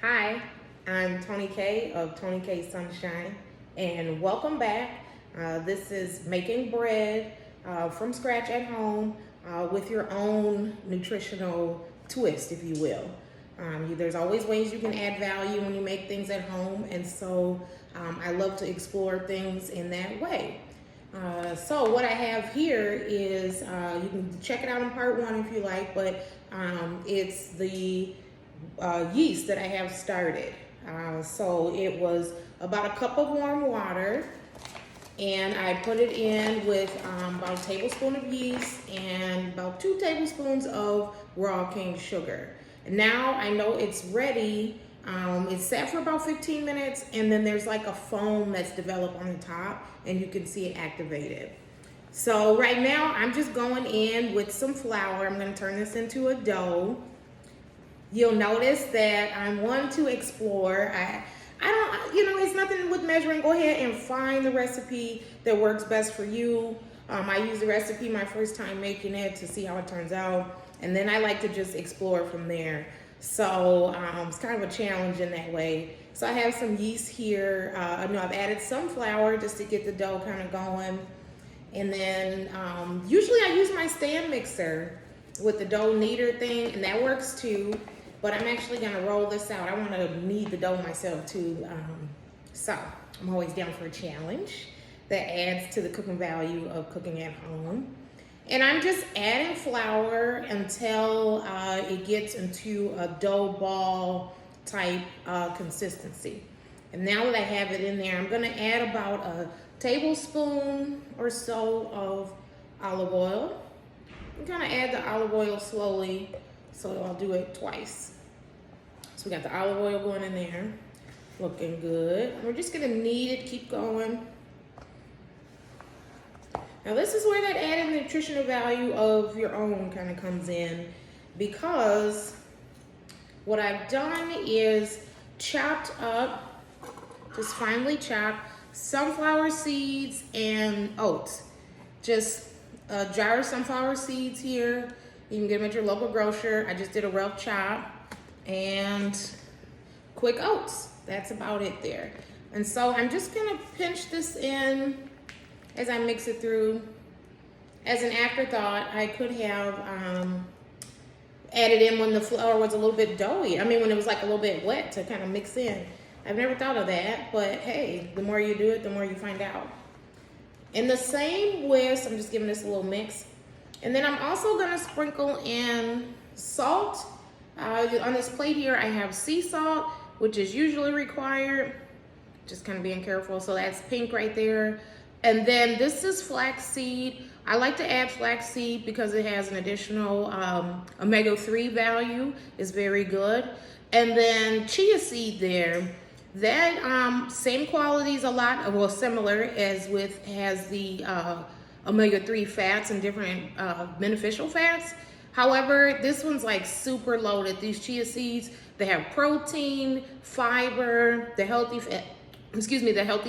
Hi, I'm Tony K of Tony K Sunshine, and welcome back. This is making bread from scratch at home with your own nutritional twist, if you will. There's always ways you can add value when you make things at home, and so I love to explore things in that way. So what I have here is, you can check it out in part one if you like, but it's the yeast that I have started. So it was about a cup of warm water, and I put it in with about a tablespoon of yeast and about 2 tablespoons of raw cane sugar. And now I know it's ready. It's set for about 15 minutes, and then there's like a foam that's developed on the top, and you can see it activated. So right now I'm just going in with some flour. I'm going to turn this into a dough. You'll notice that I'm one to explore. I don't, it's nothing with measuring. Go ahead and find the recipe that works best for you. I use the recipe my first time making it to see how it turns out. And then I like to just explore from there. So it's kind of a challenge in that way. So I have some yeast here. I know I've added some flour just to get the dough kind of going. And then usually I use my stand mixer with the dough kneader thing, and that works too. But I'm actually gonna roll this out. I wanna knead the dough myself too. So I'm always down for a challenge that adds to the cooking value of cooking at home. And I'm just adding flour until it gets into a dough ball type consistency. And now that I have it in there, I'm gonna add about a tablespoon or so of olive oil. I'm gonna add the olive oil slowly, so I'll do it twice. So we got the olive oil going in there, looking good. We're just gonna knead it, keep going. Now this is where that added nutritional value of your own kind of comes in, because what I've done is chopped up, just finely chopped, sunflower seeds and oats. Just a jar of sunflower seeds here. You can get them at your local grocer. I just did a rough chop, and quick oats. That's about it there. And so I'm just gonna pinch this in as I mix it through. As an afterthought, I could have added in when the flour was a little bit doughy. I mean, when it was like a little bit wet to kind of mix in. I've never thought of that, but hey, the more you do it, the more you find out. In the same whisk, I'm just giving this a little mix. And then I'm also gonna sprinkle in salt. On this plate here, I have sea salt, which is usually required. Just kind of being careful. So that's pink right there. And then this is flaxseed. I like to add flaxseed because it has an additional omega-3 value. It's very good. And then chia seed there. That same qualities a lot, well, similar as with, has the omega-3 fats and different beneficial fats. However, this one's like super loaded. These chia seeds, they have protein, fiber, the healthy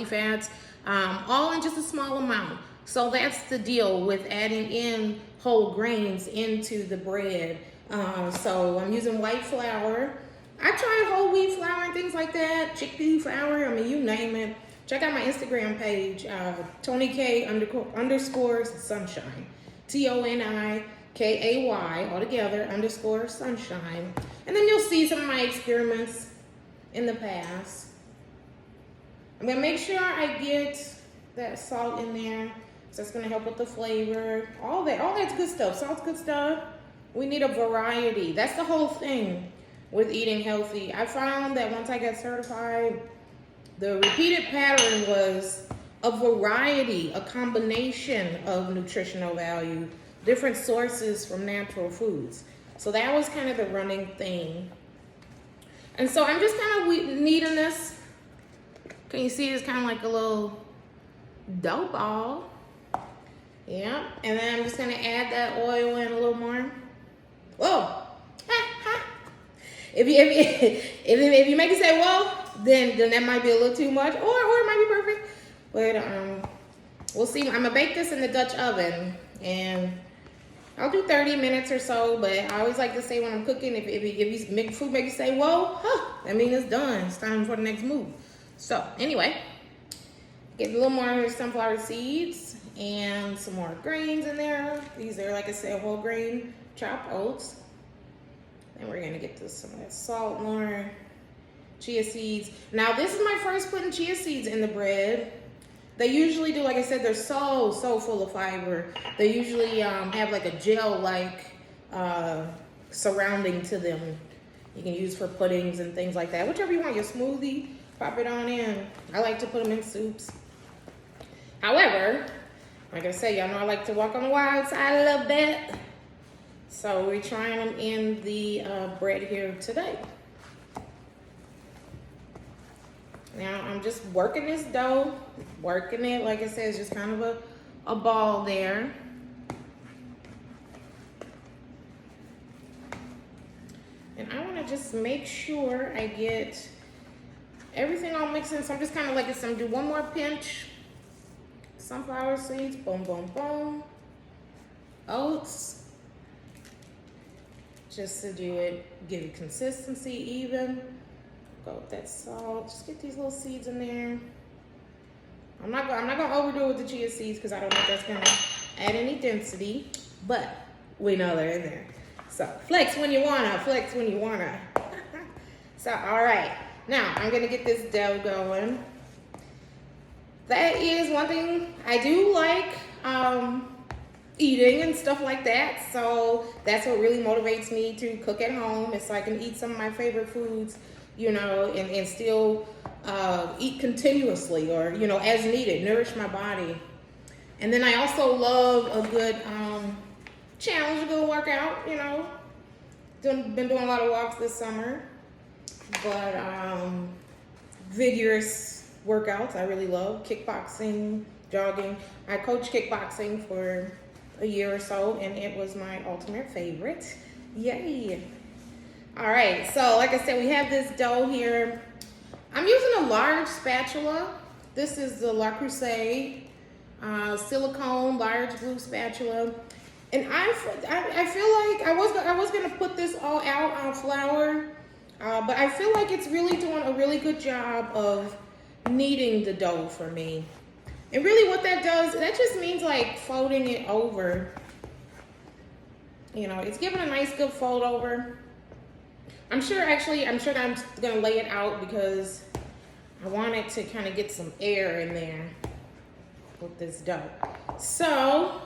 fats, all in just a small amount. So that's the deal with adding in whole grains into the bread. So I'm using white flour. I tried whole wheat flour and things like that, chickpea flour, I mean, you name it. Check out my Instagram page, Tony K _ sunshine, TONIKAY all together _ sunshine. And then you'll see some of my experiments in the past. I'm gonna make sure I get that salt in there. So that's gonna help with the flavor. All that's good stuff. Salt's good stuff. We need a variety. That's the whole thing with eating healthy. I found that once I got certified, the repeated pattern was a variety, a combination of nutritional value, different sources from natural foods. So that was kind of the running thing. And so I'm just kind of kneading this. Can you see it's kind of like a little dough ball? Yeah, and then I'm just gonna add that oil in a little more. Whoa! If you make it say whoa, then that might be a little too much, or it might be perfect. But we'll see. I'm gonna bake this in the Dutch oven, and I'll do 30 minutes or so, but I always like to say when I'm cooking, if you make food make you say, whoa, that means it's done. It's time for the next move. So anyway, get a little more sunflower seeds and some more grains in there. These are, like I said, whole grain chopped oats. And we're gonna get some of that salt, more chia seeds. Now this is my first putting chia seeds in the bread. They usually do, like I said, they're so full of fiber. They usually have like a gel-like surrounding to them. You can use for puddings and things like that. Whichever you want, your smoothie, pop it on in. I like to put them in soups. However, like I said, y'all know I like to walk on the wild side a little bit. So we're trying them in the bread here today. Now I'm just working this dough, working it, like I said, it's just kind of a ball there. And I want to just make sure I get everything all mixed in. So I'm just kind of like this, I'm gonna do one more pinch. Sunflower seeds, boom, boom, boom. Oats, just to do it, give it consistency even. Go with that salt. Just get these little seeds in there. I'm not gonna overdo it with the chia seeds because I don't know if that's gonna add any density, but we know they're in there. So flex when you wanna, flex when you wanna. So all right, now I'm gonna get this dough going. That is one thing I do like, eating and stuff like that. So that's what really motivates me to cook at home, is so I can eat some of my favorite foods, you know, and still eat continuously, or, you know, as needed, nourish my body. And then I also love a good challenge, a good workout, you know. Been doing a lot of walks this summer, but vigorous workouts I really love. Kickboxing, jogging. I coached kickboxing for a year or so, and it was my ultimate favorite. Yay. All right, so like I said, we have this dough here. I'm using a large spatula. This is the Le Creuset silicone large blue spatula. And I feel like I was gonna put this all out on flour, but I feel like it's really doing a really good job of kneading the dough for me. And really what that does, that just means like folding it over. You know, it's giving a nice good fold over. I'm sure that I'm gonna lay it out because I want it to kind of get some air in there with this dough. So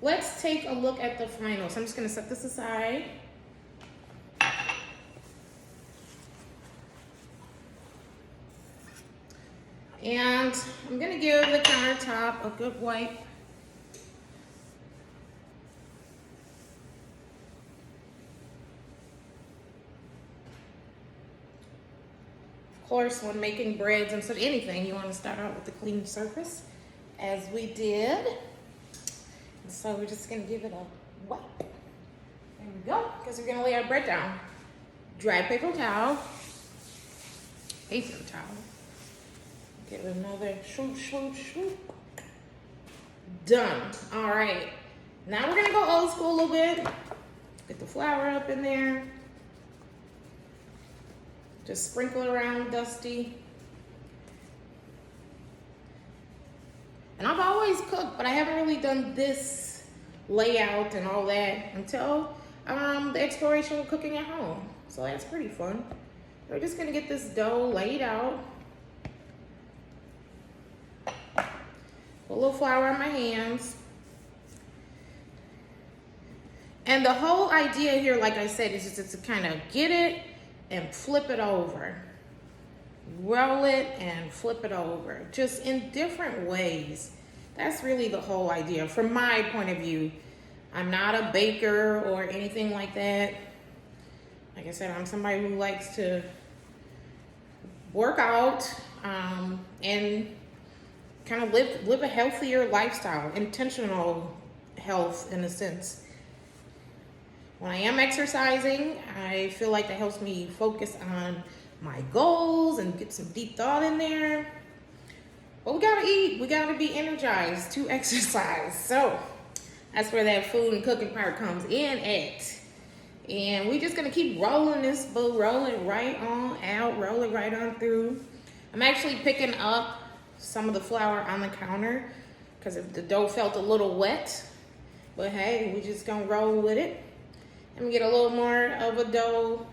let's take a look at the final. So I'm just gonna set this aside. And I'm gonna give the countertop a good wipe. Of course, when making breads and anything, you want to start out with a clean surface, as we did. And so we're just gonna give it a wipe. There we go, because we're gonna lay our bread down. Dry paper towel. Paper towel. Get another swoop, swoop, swoop. Done. All right. Now we're gonna go old school a little bit. Get the flour up in there. Just sprinkle it around dusty. And I've always cooked, but I haven't really done this layout and all that until the exploration of cooking at home. So that's pretty fun. We're just gonna get this dough laid out. Put a little flour on my hands. And the whole idea here, like I said, is just to kind of get it and flip it over. Roll it and flip it over. Just in different ways. That's really the whole idea from my point of view. I'm not a baker or anything like that. Like I said, I'm somebody who likes to work out and kind of live a healthier lifestyle, intentional health in a sense. When I am exercising, I feel like that helps me focus on my goals and get some deep thought in there. But we gotta eat, we gotta be energized to exercise. So That's where that food and cooking part comes in at. And we're just gonna keep rolling this boo, roll it right on out, roll it right on through. I'm actually picking up some of the flour on the counter because the dough felt a little wet. But hey, we just gonna roll with it. Let me get a little more of a dough.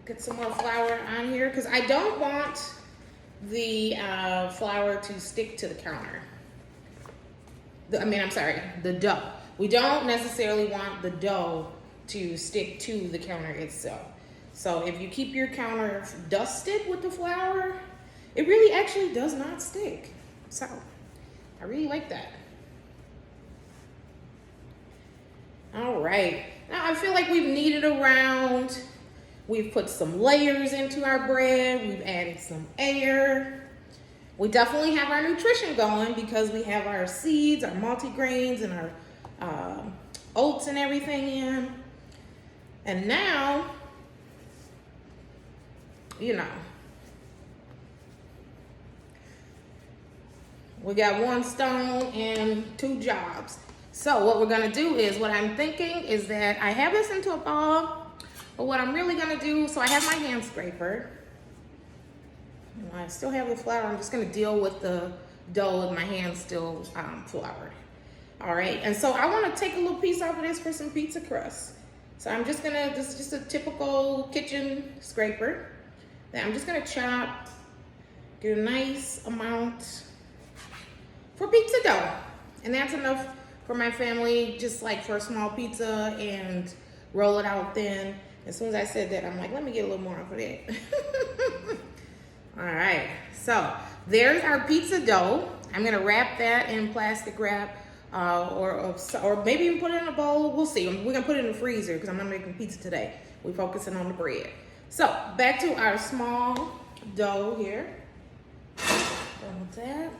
Get some more flour on here because I don't want the flour to stick to the counter. The dough. We don't necessarily want the dough to stick to the counter itself. So if you keep your counter dusted with the flour, it really actually does not stick. So I really like that. All right, now I feel like we've kneaded around. We've put some layers into our bread. We've added some air. We definitely have our nutrition going because we have our seeds, our multigrains, and our oats and everything in. And now, you know, we got one stone and two jobs. So what we're gonna do is, what I'm thinking is that I have this into a ball, but what I'm really gonna do, so I have my hand scraper. I still have the flour. I'm just gonna deal with the dough with my hands still floured. All right, and so I wanna take a little piece off of this for some pizza crust. So I'm just gonna, this is just a typical kitchen scraper. Then I'm just gonna chop, get a nice amount for pizza dough. And that's enough for my family, just like for a small pizza, and roll it out thin. As soon as I said that, I'm like, let me get a little more of that. All right, so there's our pizza dough. I'm gonna wrap that in plastic wrap, or maybe even put it in a bowl. We'll see. We're gonna put it in the freezer because I'm not making pizza today. We're focusing on the bread. So back to our small dough here. Done with that.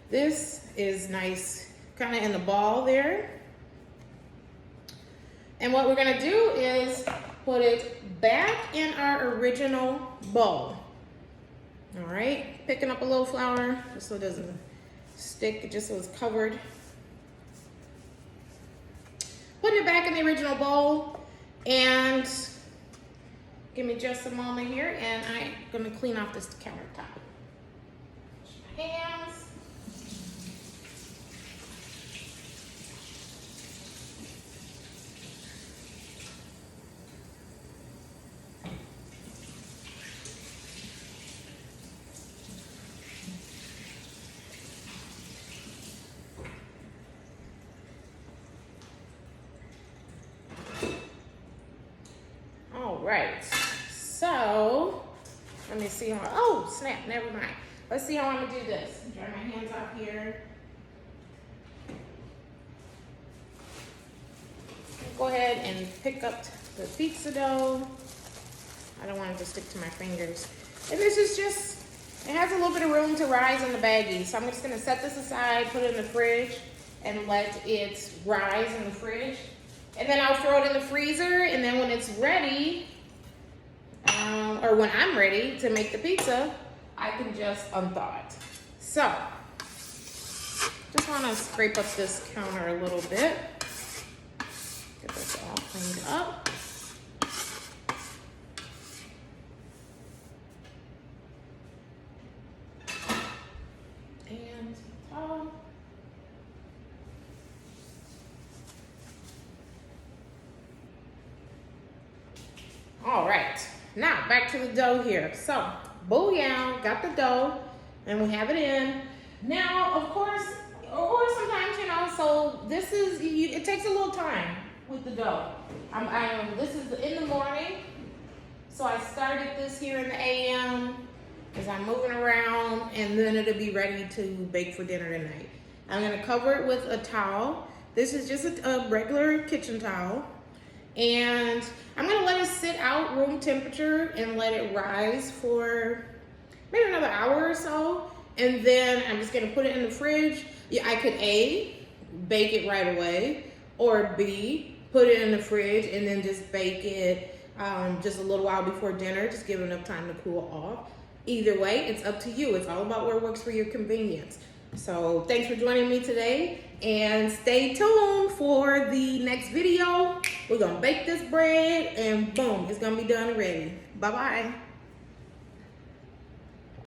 This is nice, kind of in the ball there. And what we're gonna do is put it back in our original bowl. All right, picking up a little flour just so it doesn't stick, just so it's covered. Putting it back in the original bowl, and give me just a moment here, and I'm gonna clean off this countertop. Wash my hands. Right, so let me see how, oh snap, never mind. Let's see how I'm gonna do this. Dry my hands off here. Go ahead and pick up the pizza dough. I don't want it to stick to my fingers. And this is just, it has a little bit of room to rise in the baggie. So I'm just gonna set this aside, put it in the fridge, and let it rise in the fridge. And then I'll throw it in the freezer, and then when it's ready, or when I'm ready to make the pizza, I can just unthaw it. So, just wanna scrape up this counter a little bit. Get this all cleaned up. And all right, now back to the dough here. So, booyah, got the dough, and we have it in. Now, of course, or sometimes, you know, so this is, it takes a little time with the dough. This is in the morning, so I started this here in the AM as I'm moving around, and then it'll be ready to bake for dinner tonight. I'm gonna cover it with a towel. This is just a regular kitchen towel. And I'm gonna let it sit out room temperature and let it rise for maybe another hour or so. And then I'm just gonna put it in the fridge. Yeah, I could A, bake it right away, or B, put it in the fridge and then just bake it just a little while before dinner, just give it enough time to cool off. Either way, it's up to you. It's all about what works for your convenience. So thanks for joining me today, and stay tuned for the next video. We're gonna bake this bread and boom, it's gonna be done and ready. Bye-bye.